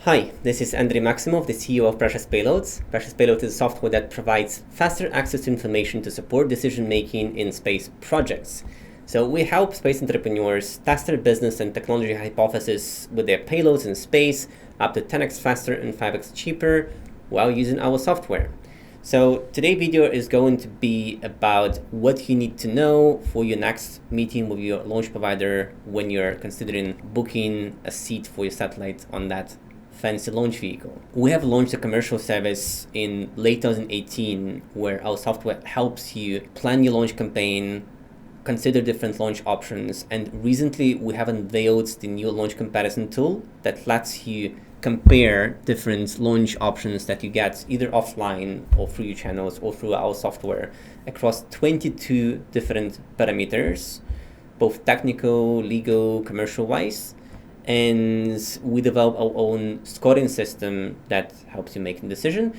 Hi, this is Andrei Maximov, the CEO of Precious Payloads. Precious Payloads is software that provides faster access to information to support decision-making in space projects. So we help space entrepreneurs test their business and technology hypotheses with their payloads in space up to 10x faster and 5x cheaper while using our software. So today's video is going to be about what you need to know for your next meeting with your launch provider when you're considering booking a seat for your satellite on that fancy launch vehicle. We have launched a commercial service in late 2018 where our software helps you plan your launch campaign, consider different launch options, and recently we have unveiled the new launch comparison tool that lets you compare different launch options that you get either offline or through your channels or through our software across 22 different parameters, both technical, legal, commercial-wise. And we develop our own scoring system that helps you make a decision.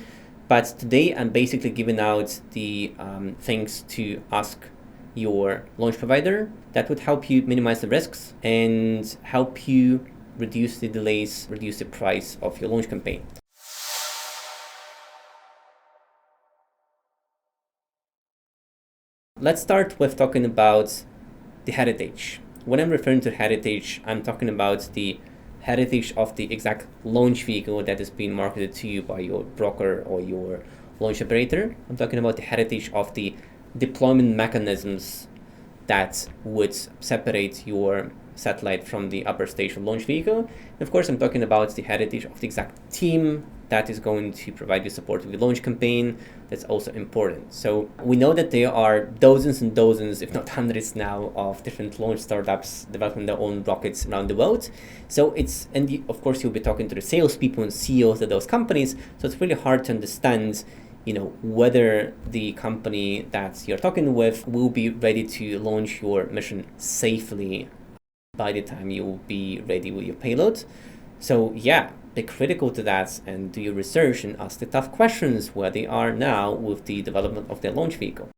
But today I'm basically giving out the things to ask your launch provider that would help you minimize the risks and help you reduce the delays, reduce the price of your launch campaign. Let's start with talking about the heritage. When I'm referring to heritage, I'm talking about the heritage of the exact launch vehicle that is being marketed to you by your broker or your launch operator. I'm talking about the heritage of the deployment mechanisms that would separate your satellite from the upper station launch vehicle. And of course, I'm talking about the heritage of the exact team that is going to provide you support with the launch campaign. That's also important. So we know that there are dozens and dozens, if not hundreds now, of different launch startups developing their own rockets around the world. So of course, you'll be talking to the salespeople and CEOs of those companies. So it's really hard to understand whether the company that you're talking with will be ready to launch your mission safely by the time you'll be ready with your payload. So yeah, be critical to that and do your research and ask the tough questions where they are now with the development of their launch vehicle.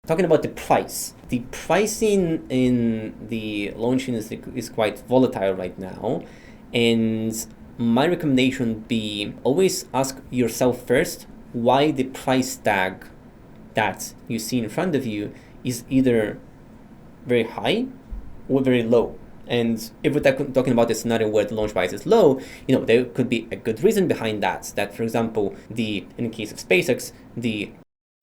Talking about the price. The pricing in the launch industry is quite volatile right now. And my recommendation would be always ask yourself first why the price tag that you see in front of you is either very high or very low. And if we're talking about a scenario where the launch price is low, there could be a good reason behind that. That, for example, in the case of SpaceX, the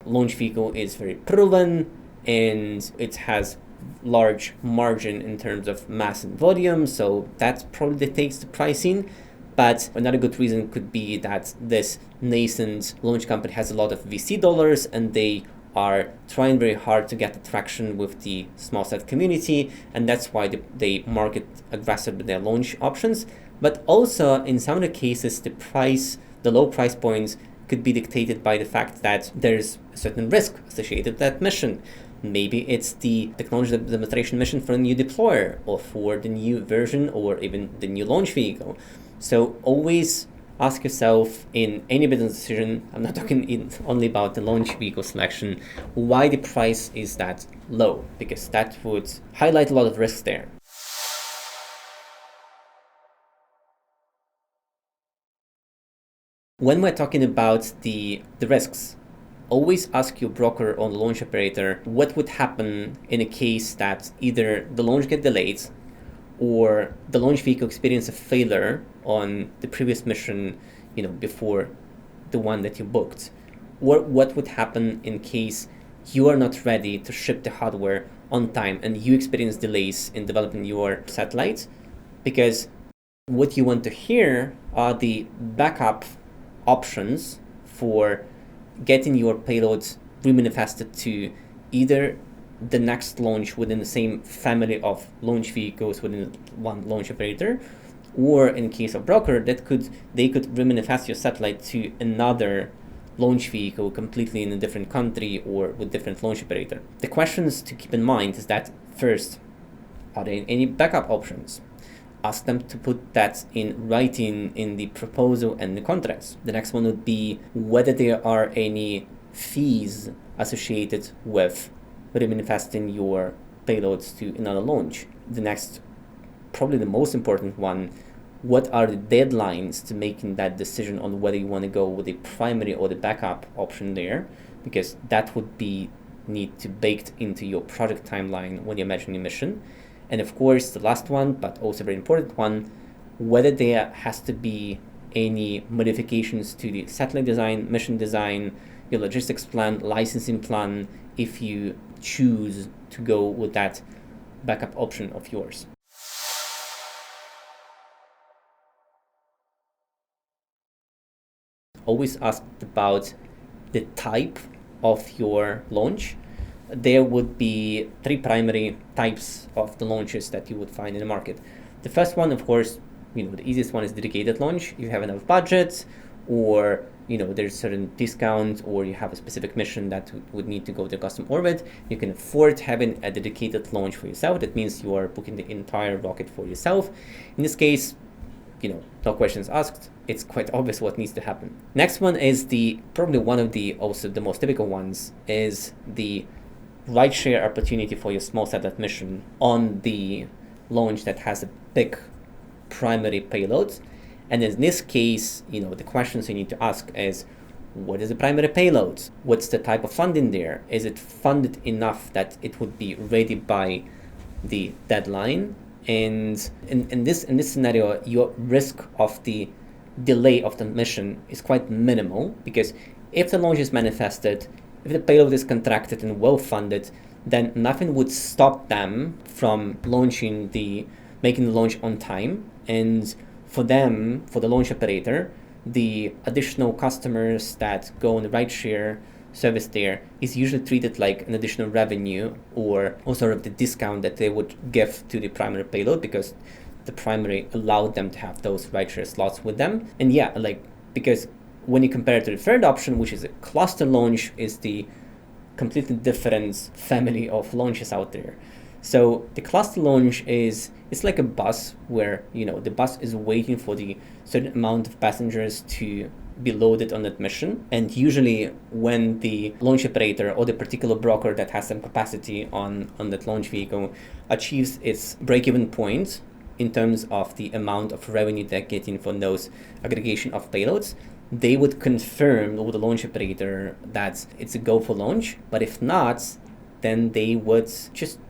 launch vehicle is very proven and it has large margin in terms of mass and volume, so that probably dictates the pricing. But another good reason could be that this nascent launch company has a lot of VC dollars and they are trying very hard to get traction with the small set community, and that's why they market aggressively their launch options. But also in some of the cases, the low price points could be dictated by the fact that there's a certain risk associated with that mission. Maybe it's the technology demonstration mission for a new deployer or for the new version or even the new launch vehicle. So always ask yourself in any business decision, I'm not talking only about the launch vehicle selection, why the price is that low, because that would highlight a lot of risks there. When we're talking about the risks, always ask your broker or the launch operator what would happen in a case that either the launch get delayed or the launch vehicle experience a failure on the previous mission, before the one that you booked. What would happen in case you are not ready to ship the hardware on time and you experience delays in developing your satellite? Because what you want to hear are the backup options for getting your payloads remanifested to either the next launch within the same family of launch vehicles within one launch operator, or in case of broker, they could remanifest your satellite to another launch vehicle completely in a different country or with different launch operator. The questions to keep in mind is that first, are there any backup options? Ask them to put that in writing in the proposal and the contracts. The next one would be whether there are any fees associated with remanifesting your payloads to another launch. The next, probably the most important one, what are the deadlines to making that decision on whether you want to go with the primary or the backup option there, because that would be need to baked into your project timeline when you're measuring your mission. And of course, the last one, but also very important one, whether there has to be any modifications to the satellite design, mission design, your logistics plan, licensing plan, if you choose to go with that backup option of yours. Always asked about the type of your launch. There would be three primary types of the launches that you would find in the market. The first one, of course, the easiest one is dedicated launch. You have enough budget, or there's certain discount, or you have a specific mission that would need to go to custom orbit. You can afford having a dedicated launch for yourself. That means you are booking the entire rocket for yourself. In this case, no questions asked. It's quite obvious what needs to happen. Next one is probably one of the also the most typical ones is the rideshare opportunity for your small satellite mission on the launch that has a big primary payload. And in this case, the questions you need to ask is, what is the primary payload? What's the type of funding there? Is it funded enough that it would be ready by the deadline? And in this scenario, your risk of the delay of the mission is quite minimal, because if the launch is manifested, if the payload is contracted and well funded, then nothing would stop them from making the launch on time. And for the launch operator, the additional customers that go on the rideshare service there is usually treated like an additional revenue, or sort of the discount that they would give to the primary payload, because the primary allowed them to have those rideshare slots with them. And because when you compare it to the third option, which is a cluster launch, is the completely different family of launches out there. So the cluster launch it's like a bus where the bus is waiting for the certain amount of passengers to be loaded on that mission. And usually when the launch operator or the particular broker that has some capacity on that launch vehicle achieves its break-even point in terms of the amount of revenue they're getting from those aggregation of payloads, they would confirm with the launch operator that it's a go for launch. But if not, then they would just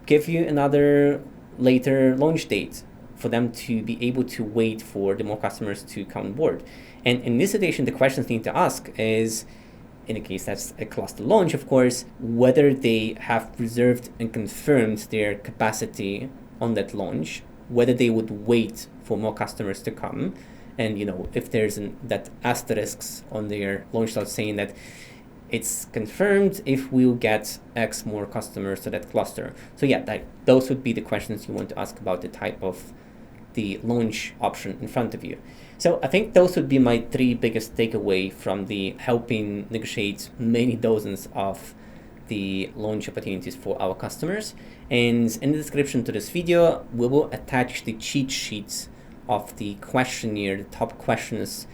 give you another later launch date for them to be able to wait for the more customers to come on board. And in this situation, the questions need to ask is, in the case that's a cluster launch, of course, whether they have reserved and confirmed their capacity on that launch, whether they would wait for more customers to come. And if there's that asterisks on their launch slot saying that it's confirmed if we'll get X more customers to that cluster. So those would be the questions you want to ask about the type of the launch option in front of you. So I think those would be my three biggest takeaway from the helping negotiate many dozens of the launch opportunities for our customers. And in the description to this video, we will attach the cheat sheets of the questionnaire, the top questions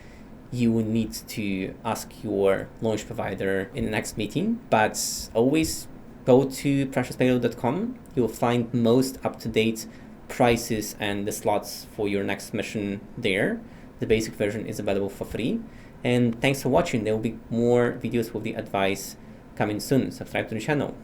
you will need to ask your launch provider in the next meeting. But always go to preciouspayload.com. You'll find most up-to-date prices and the slots for your next mission there. The basic version is available for free. And thanks for watching. There will be more videos with the advice coming soon. Subscribe to the channel.